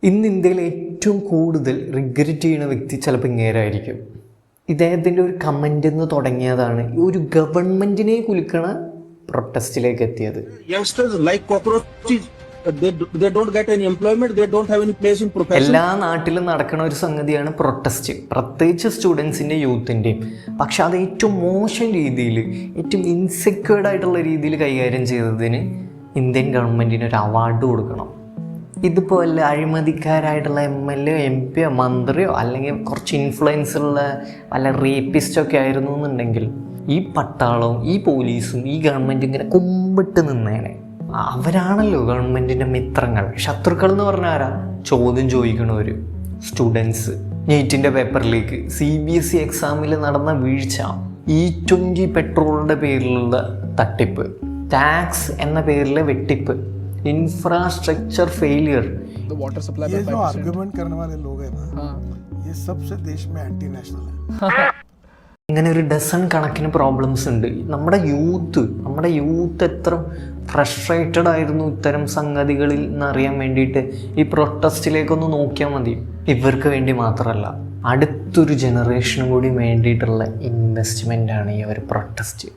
ഇന്ന് ഇന്ത്യയിൽ ഏറ്റവും കൂടുതൽ റിഗ്രറ്റ് ചെയ്യുന്ന വ്യക്തി ചിലപ്പോൾ ഇങ്ങേരായിരിക്കും. ഇദ്ദേഹത്തിൻ്റെ ഒരു കമൻ്റ് എന്ന് തുടങ്ങിയതാണ് ഒരു ഗവൺമെൻറ്റിനെ കുലുക്കണ പ്രൊട്ടസ്റ്റിലേക്ക് എത്തിയത്. എല്ലാ നാട്ടിലും നടക്കുന്ന ഒരു സംഗതിയാണ് പ്രൊട്ടസ്റ്റ്, പ്രത്യേകിച്ച് സ്റ്റുഡൻസിൻ്റെ യൂത്തിൻ്റെയും. പക്ഷെ അത് ഏറ്റവും മോശം രീതിയിൽ, ഏറ്റവും ഇൻസെക്യൂർഡ് ആയിട്ടുള്ള രീതിയിൽ കൈകാര്യം ചെയ്തതിന് ഇന്ത്യൻ ഗവൺമെൻറ്റിന് ഒരു അവാർഡ് കൊടുക്കണം. ഇതുപോലെ അഴിമതിക്കാരായിട്ടുള്ള MLA യോ MP യോ മന്ത്രിയോ അല്ലെങ്കിൽ കുറച്ച് ഇൻഫ്ലുവൻസ് ഉള്ള വല്ല റേപ്പിസ്റ്റൊക്കെ ആയിരുന്നു എന്നുണ്ടെങ്കിൽ ഈ പട്ടാളവും ഈ പോലീസും ഈ ഗവൺമെൻറ് ഇങ്ങനെ കുമ്പിട്ട് നിന്നേനെ. അവരാണല്ലോ ഗവൺമെൻറ്റിൻ്റെ മിത്രങ്ങൾ. ശത്രുക്കൾ എന്ന് പറഞ്ഞാൽ ആരാ? ചോദ്യം ചോദിക്കണവർ, സ്റ്റുഡൻസ്. നീറ്റിൻ്റെ പേപ്പർ ലീക്ക്, CBSE എക്സാമിൽ നടന്ന വീഴ്ച, E20 പെട്രോളിൻ്റെ പേരിലുള്ള തട്ടിപ്പ്, ടാക്സ് എന്ന പേരിലെ വെട്ടിപ്പ്, इंफ्रास्ट्रक्चर फेलियर. ये जो आर्गुमेंट करने वाले लोग हैं ना, ये सबसे देश में एंटी नेशनल है. ഇങ്ങനെ ഒരു ഡസൺ കണക്കിന് പ്രോബ്ലംസ് ഉണ്ട്. നമ്മുടെ യൂത്ത് എത്ര ഫ്രസ്ട്രേറ്റഡ് ആയിരുന്നു ഇത്തരം സംഗതികളിൽ എന്നറിയാൻ വേണ്ടിയിട്ട് ഈ പ്രൊട്ടസ്റ്റിലേക്കൊന്ന് നോക്കിയാൽ മതി. ഇവർക്ക് വേണ്ടി മാത്രമല്ല, അടുത്തൊരു ജനറേഷനും കൂടി വേണ്ടിയിട്ടുള്ള ഇൻവെസ്റ്റ്മെൻ്റാണ് ഈ ഒരു പ്രൊട്ടസ്റ്റ്.